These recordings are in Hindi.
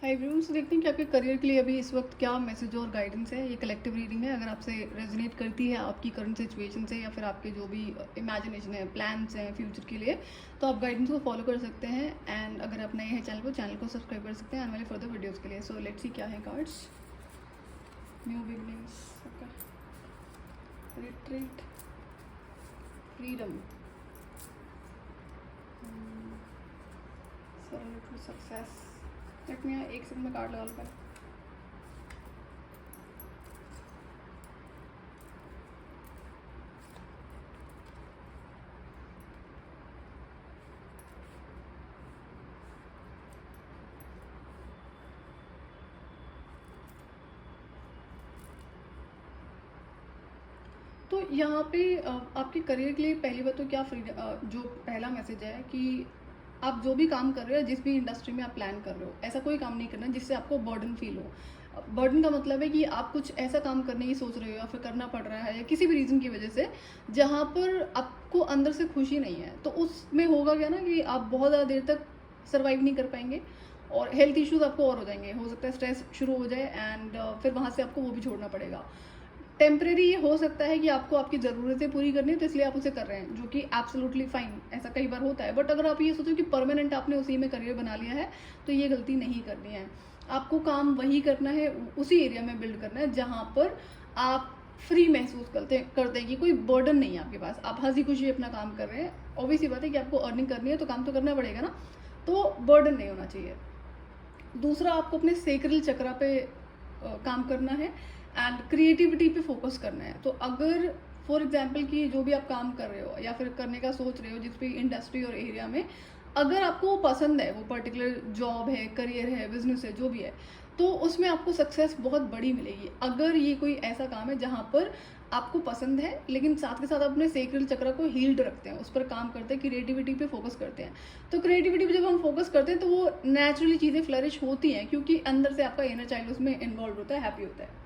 हाय एवरीवन, तो देखते हैं कि आपके करियर के लिए अभी इस वक्त क्या मैसेज और गाइडेंस है। ये कलेक्टिव रीडिंग है। अगर आपसे रेजोनेट करती है आपकी करंट सिचुएशन से या फिर आपके जो भी इमेजिनेशन है, प्लान्स हैं फ्यूचर के लिए, तो आप गाइडेंस को फॉलो कर सकते हैं। एंड अगर आप नए हैं चैनल को सब्सक्राइब कर सकते हैं आने वाले फर्दर वीडियोज़ के लिए। सो लेट्स सी क्या है cards. New beginnings, okay, retreat, freedom, surrender to success. Let me एक सेकंड में कार्ड लगा लूँ। तो यहाँ पे आपके करियर के लिए पहली बात तो क्या फ्रीडम, जो पहला मैसेज है कि आप जो भी काम कर रहे हो, जिस भी इंडस्ट्री में आप प्लान कर रहे हो, ऐसा कोई काम नहीं करना जिससे आपको बर्डन फील हो। बर्डन का मतलब है कि आप कुछ ऐसा काम करने की सोच रहे हो या फिर करना पड़ रहा है या किसी भी रीज़न की वजह से जहाँ पर आपको अंदर से खुशी नहीं है। तो उसमें होगा क्या ना कि आप बहुत ज़्यादा देर तक सर्वाइव नहीं कर पाएंगे और हेल्थ इश्यूज आपको और हो जाएंगे। हो सकता है स्ट्रेस शुरू हो जाए एंड फिर वहाँ से आपको वो भी छोड़ना पड़ेगा। टेम्परेरी ये हो सकता है कि आपको आपकी ज़रूरतें पूरी करनी है तो इसलिए आप उसे कर रहे हैं, जो कि एब्सोल्युटली फाइन, ऐसा कई बार होता है। बट अगर आप ये सोचो कि परमानेंट आपने उसी में करियर बना लिया है तो ये गलती नहीं करनी है। आपको काम वही करना है, उसी एरिया में बिल्ड करना है जहाँ पर आप फ्री महसूस करते हैं कि कोई बर्डन नहीं है आपके पास, आप हंसी खुशी अपना काम कर रहे हैं। ऑब्वियस बात है कि आपको अर्निंग करनी है तो काम तो करना पड़ेगा ना, तो बर्डन नहीं होना चाहिए। दूसरा, आपको अपने सेक्रल चक्रा पे काम करना है एंड क्रिएटिविटी पे फोकस करना है। तो अगर फॉर एग्जांपल कि जो भी आप काम कर रहे हो या फिर करने का सोच रहे हो जिस भी इंडस्ट्री और एरिया में, अगर आपको वो पसंद है, वो पर्टिकुलर जॉब है, करियर है, बिजनेस है, जो भी है, तो उसमें आपको सक्सेस बहुत बड़ी मिलेगी। अगर ये कोई ऐसा काम है जहाँ पर आपको पसंद है लेकिन साथ के साथ अपने सेक्रल चक्र को हील्ड रखते हैं, उस पर काम करते हैं, क्रिएटिविटी पे फोकस करते हैं। तो क्रिएटिविटी पे जब हम फोकस करते हैं तो वो नेचुरली चीज़ें फ्लरिश होती हैं क्योंकि अंदर से आपका इनर चाइल्ड उसमें इन्वॉल्व होता है, हैप्पी होता है।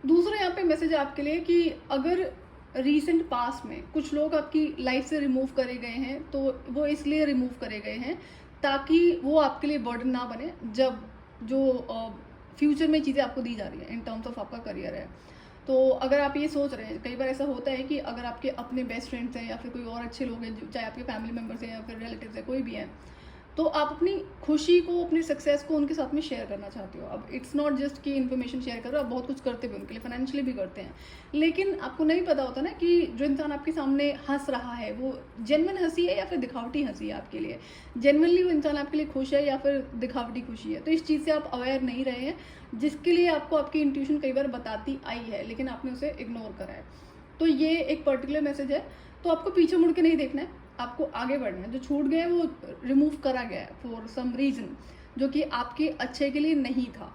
दूसरा यहाँ पे मैसेज आपके लिए कि अगर रीसेंट पास्ट में कुछ लोग आपकी लाइफ से रिमूव करे गए हैं तो वो इसलिए रिमूव करे गए हैं ताकि वो आपके लिए बर्डन ना बने जब जो फ्यूचर में चीज़ें आपको दी जा रही है इन टर्म्स ऑफ आपका करियर है। तो अगर आप ये सोच रहे हैं, कई बार ऐसा होता है कि अगर आपके अपने बेस्ट फ्रेंड्स हैं या फिर कोई और अच्छे लोग हैं, चाहे आपके फैमिली मेम्बर्स हैं या फिर रिलेटिव्स हैं, कोई भी हैं, तो आप अपनी खुशी को, अपनी सक्सेस को उनके साथ में शेयर करना चाहते हो। अब इट्स नॉट जस्ट कि इन्फॉर्मेशन शेयर करो, आप बहुत कुछ करते भी उनके लिए, फाइनेंशियली भी करते हैं, लेकिन आपको नहीं पता होता ना कि जो इंसान आपके सामने हंस रहा है वो जेन्युइन हंसी है या फिर दिखावटी हंसी है आपके लिए, जेन्युइनली वो इंसान आपके लिए खुश है या फिर दिखावटी खुशी है। तो इस चीज़ से आप अवेयर नहीं रहे हैं, जिसके लिए आपको आपकी इंट्यूशन कई बार बताती आई है लेकिन आपने उसे इग्नोर करा है। तो ये एक पर्टिकुलर मैसेज है। तो आपको पीछे मुड़ के नहीं देखना है, आपको आगे बढ़ना है। जो छूट गया है वो रिमूव करा गया है फॉर सम रीजन, जो कि आपके अच्छे के लिए नहीं था।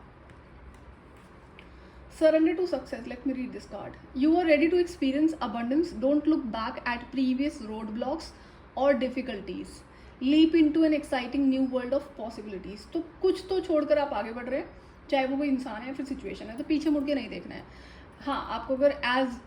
Surrender to success. Let me read this card. You are ready to experience abundance. Don't look back at previous roadblocks or difficulties. Leap into an exciting new world of possibilities. तो कुछ तो छोड़कर आप आगे बढ़ रहे हैं, चाहे वो कोई इंसान है या फिर सिचुएशन है, तो पीछे मुड़ के नहीं देखना है। हाँ, आपको अगर एज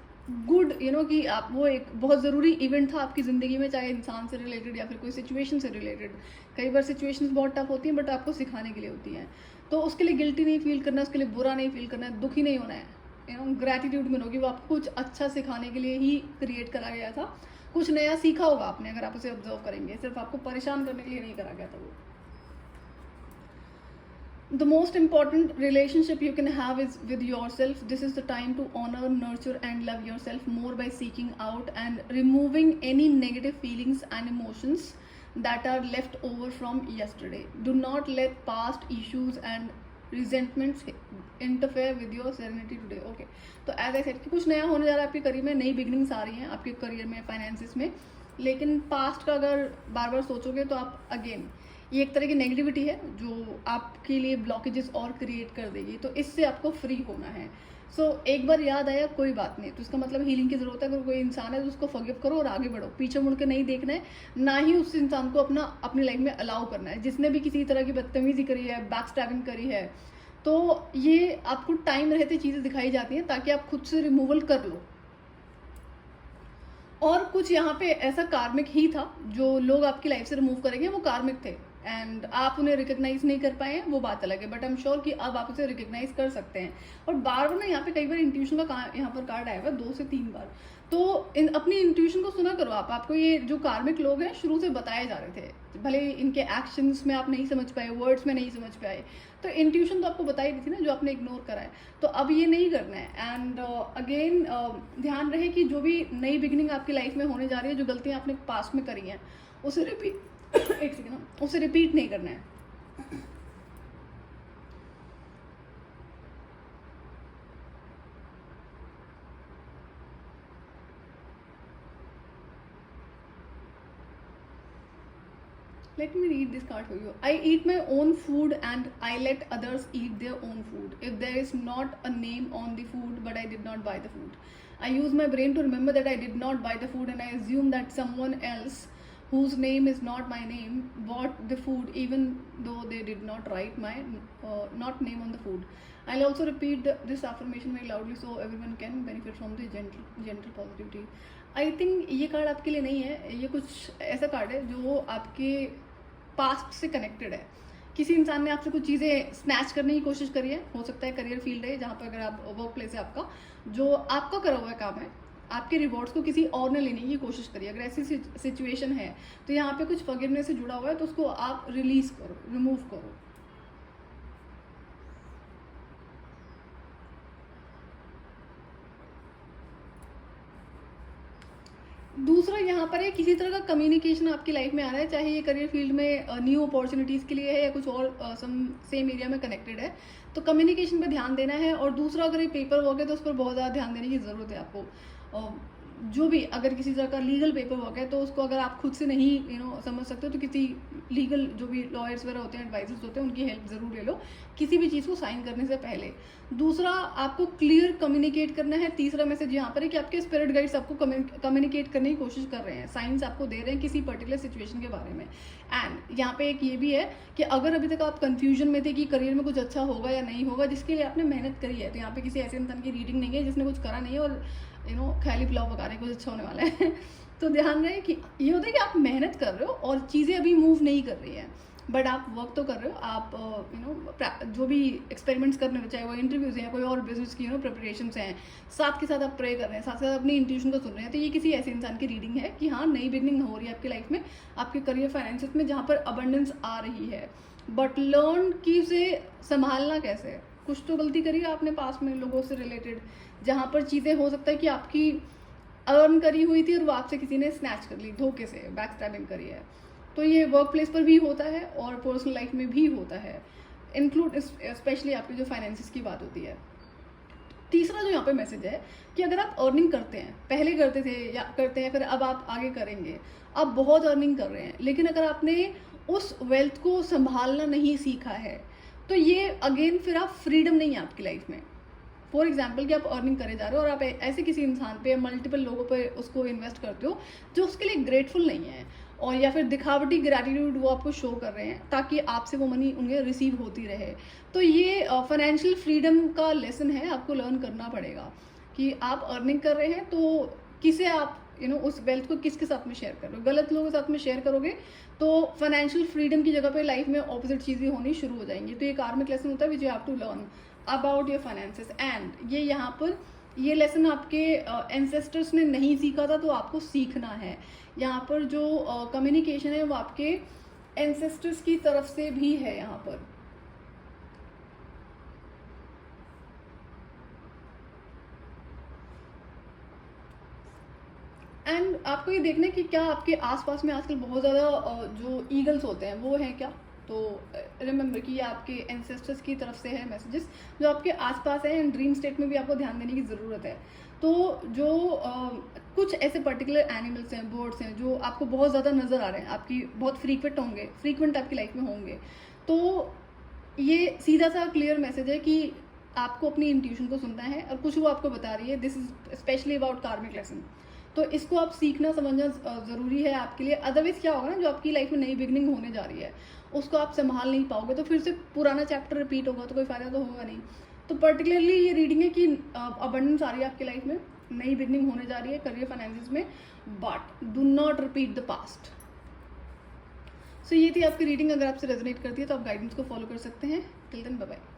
गुड कि आप, वो एक बहुत ज़रूरी इवेंट था आपकी ज़िंदगी में, चाहे इंसान से रिलेटेड या फिर कोई सिचुएशन से रिलेटेड। कई बार सिचुएशंस बहुत टफ होती हैं बट आपको सिखाने के लिए होती हैं, तो उसके लिए गिल्टी नहीं फील करना, उसके लिए बुरा नहीं फील करना है, दुखी नहीं होना है। ग्रैटिट्यूड में होगी, वो आपको कुछ अच्छा सिखाने के लिए ही क्रिएट करा गया था, कुछ नया सीखा होगा आपने अगर आप उसे ऑब्जर्व करेंगे, सिर्फ आपको परेशान करने के लिए नहीं करा गया था वो। The most important relationship you can have is with yourself. This is the time to honor, nurture and love yourself more by seeking out and removing any negative feelings and emotions that are left over from yesterday. Do not let past issues and resentments interfere with your serenity today. Okay, तो एज आई सेड कि कुछ नया होने जा रहा है आपके करियर में, नई बिगनिंग्स आ रही हैं आपके करियर में, फाइनेंसिस में, लेकिन पास्ट का अगर बार बार सोचोगे तो आप अगेन, ये एक तरह की नेगेटिविटी है जो आपके लिए ब्लॉकेजेस और क्रिएट कर देगी, तो इससे आपको फ्री होना है। सो एक बार याद आया, कोई बात नहीं, तो इसका मतलब हीलिंग की जरूरत है। अगर कोई इंसान है तो उसको फॉरगिव करो और आगे बढ़ो, पीछे मुड़ के नहीं देखना है, ना ही उस इंसान को अपनी लाइफ में अलाउ करना है जिसने भी किसी तरह की बदतमीजी करी है, बैक स्टैबिंग करी है। तो ये आपको टाइम रहते चीज़ें दिखाई जाती हैं ताकि आप खुद से रिमूवल कर लो। और कुछ यहाँ पे ऐसा कार्मिक ही था, जो लोग आपकी लाइफ से रिमूव करेंगे वो कार्मिक थे, एंड आप उन्हें रिकग्नाइज नहीं कर पाए हैं, वो बात अलग है, बट आई एम श्योर कि अब आप उसे रिकग्नाइज कर सकते हैं। और बार बार ना यहाँ पे कई बार इंट्यूशन का यहाँ पर कार्ड आया हुआ 2 से 3 बार, तो अपनी इंट्यूशन को सुना करो आप। आपको ये जो कार्मिक लोग हैं शुरू से बताए जा रहे थे, भले इनके एक्शंस में आप नहीं समझ पाए, वर्ड्स में नहीं समझ पाए, तो इंट्यूशन तो आपको बताई दी थी ना, जो आपने इग्नोर करा है। तो अब ये नहीं करना है। एंड अगेन ध्यान रहे कि जो भी नई बिगिनिंग आपकी लाइफ में होने जा रही है, जो गलतियां आपने पास्ट में करी हैं उसे रिपीट एक सेकेंड, उसे रिपीट नहीं करना है। Let me read this card for you. I eat my own food and I let others eat their own food. If there is not a name on the food but I did not buy the food, I use my brain to remember that I did not buy the food, and I assume that someone else whose name is not my name bought the food even though they did not write my not name on the food. I'll also repeat this affirmation very loudly so everyone can benefit from the gentle positivity. I think ये कार्ड आपके लिए नहीं है, ये कुछ ऐसा कार्ड है जो आपके पास्ट से कनेक्टेड है। किसी इंसान ने आपसे कुछ चीज़ें स्नैच करने की कोशिश करी है, हो सकता है करियर फील्ड है जहाँ पर अगर आप वर्क प्लेस है आपका, जो आपका करा हुआ काम है, आपके रिवॉर्ड्स को किसी और ने लेने की कोशिश करी। अगर ऐसी सिचुएशन है तो यहाँ पे कुछ फॉरगिवनेस से जुड़ा हुआ है, तो उसको आप रिलीज करो, रिमूव करो। दूसरा यहाँ पर है, किसी तरह का कम्युनिकेशन आपकी लाइफ में आ रहा है, चाहे ये करियर फील्ड में न्यू अपॉर्चुनिटीज़ के लिए है या कुछ और सेम एरिया में कनेक्टेड है, तो कम्युनिकेशन पे ध्यान देना है। और दूसरा, अगर ये पेपर वर्क है तो उस पर बहुत ज़्यादा ध्यान देने की ज़रूरत है आपको। जो भी अगर किसी तरह का लीगल पेपर वर्क है तो उसको अगर आप खुद से नहीं समझ सकते हो तो किसी लीगल जो भी लॉयर्स वगैरह होते हैं, एडवाइजर्स होते हैं, उनकी हेल्प ज़रूर ले लो किसी भी चीज़ को साइन करने से पहले। दूसरा, आपको क्लियर कम्युनिकेट करना है। तीसरा मैसेज यहाँ पर है कि आपके स्पिरिट गाइड्स आपको कम्युनिकेट करने की कोशिश कर रहे हैं, साइंस आपको दे रहे हैं किसी पर्टिकुलर सिचुएशन के बारे में। एंड यहाँ पे एक ये भी है कि अगर अभी तक आप कंफ्यूजन में थे कि करियर में कुछ अच्छा होगा या नहीं होगा, जिसके लिए आपने मेहनत करी है, तो यहाँ पे किसी ऐसे इंसान की रीडिंग नहीं है जिसने कुछ करा नहीं है और खाली पुलाव पका रहे हैं, कुछ अच्छा होने वाला है। तो ध्यान रहे कि ये होता है कि आप मेहनत कर रहे हो और चीज़ें अभी मूव नहीं कर रही हैं, बट आप वर्क तो कर रहे हो। आप जो भी एक्सपेरिमेंट्स कर रहे हो, चाहे वो इंटरव्यूज़ हैं, कोई और बिजनेस की प्रिपरेशंस हैं, साथ के साथ आप प्रे कर रहे हैं, साथ साथ अपनी इंट्यूशन को सुन रहे हैं। तो ये किसी ऐसे इंसान की रीडिंग है कि हाँ, नई बिगनिंग हो रही है आपकी लाइफ में, आपके करियर फाइनेंसेस में, जहाँ पर अबंडेंस आ रही है। बट लर्न कि उसे संभालना कैसे है। कुछ तो गलती करी है आपने पास में लोगों से रिलेटेड, जहाँ पर चीज़ें हो सकता है कि आपकी अर्न करी हुई थी और वो आपसे किसी ने स्नैच कर ली, धोखे से बैक स्टैबिंग करी है। तो ये वर्क प्लेस पर भी होता है और पर्सनल लाइफ में भी होता है, इंक्लूड स्पेशली आपकी जो फाइनेंसिस की बात होती है। तीसरा जो यहाँ पे मैसेज है कि अगर आप अर्निंग करते हैं, पहले करते थे या करते हैं, फिर अब आप आगे करेंगे, आप बहुत अर्निंग कर रहे हैं, लेकिन अगर आपने उस वेल्थ को संभालना नहीं सीखा है तो ये अगेन फिर आप फ्रीडम नहीं है आपकी लाइफ में। फॉर एग्जाम्पल कि आप अर्निंग करे जा रहे हो और आप ऐसे किसी इंसान पे, मल्टीपल लोगों पे उसको इन्वेस्ट करते हो जो उसके लिए ग्रेटफुल नहीं है, और या फिर दिखावटी ग्रैटिट्यूड वो आपको शो कर रहे हैं ताकि आपसे वो मनी उन्हें रिसीव होती रहे। तो ये फाइनेंशियल फ्रीडम का लेसन है, आपको लर्न करना पड़ेगा कि आप अर्निंग कर रहे हैं तो किसे आप उस वेल्थ को किसके साथ में शेयर कर रहे हो। गलत लोगों के साथ में शेयर करोगे तो फाइनेंशियल फ्रीडम की जगह पे लाइफ में ऑपोजिट चीज़ें होनी शुरू हो जाएंगी। तो ये कार्मिक लेसन होता है which you have to learn about your finances. And ये यहाँ पर ये लेसन आपके एंसेस्टर्स ने नहीं सीखा था तो आपको सीखना है। यहाँ पर जो कम्युनिकेशन है वो आपके एंसेस्टर्स की तरफ से भी है यहाँ पर। एंड आपको ये देखना है कि क्या आपके आसपास में आजकल बहुत ज़्यादा जो ईगल्स होते हैं वो हैं क्या। तो रिमेंबर कि ये आपके एंसेस्टर्स की तरफ से है मैसेजेस जो आपके आसपास हैं। एंड ड्रीम स्टेट में भी आपको ध्यान देने की ज़रूरत है। तो जो कुछ ऐसे पर्टिकुलर एनिमल्स हैं, बर्ड्स हैं, जो आपको बहुत ज़्यादा नज़र आ रहे हैं, आपकी बहुत फ्रीक्वेंट आपकी लाइफ में होंगे, तो ये सीधा सा क्लियर मैसेज है कि आपको अपनी इंट्यूशन को सुनना है और कुछ वो आपको बता रही है। दिस इज स्पेशली अबाउट कार्मिक लेसन। तो इसको आप सीखना समझना ज़रूरी है आपके लिए। अदरवाइज क्या होगा ना, जो आपकी लाइफ में नई बिगनिंग होने जा रही है उसको आप संभाल नहीं पाओगे, तो फिर से पुराना चैप्टर रिपीट होगा, तो कोई फ़ायदा तो होगा नहीं। तो पर्टिकुलरली ये रीडिंग है कि अबंडेंस आ रही है आपकी लाइफ में, नई बिगनिंग होने जा रही है करियर फाइनेंसेस में, but do not repeat the past. So ये थी आपकी रीडिंग। अगर आपसे रेजोनेट करती है तो आप गाइडेंस को फॉलो कर सकते हैं। Till then bye bye.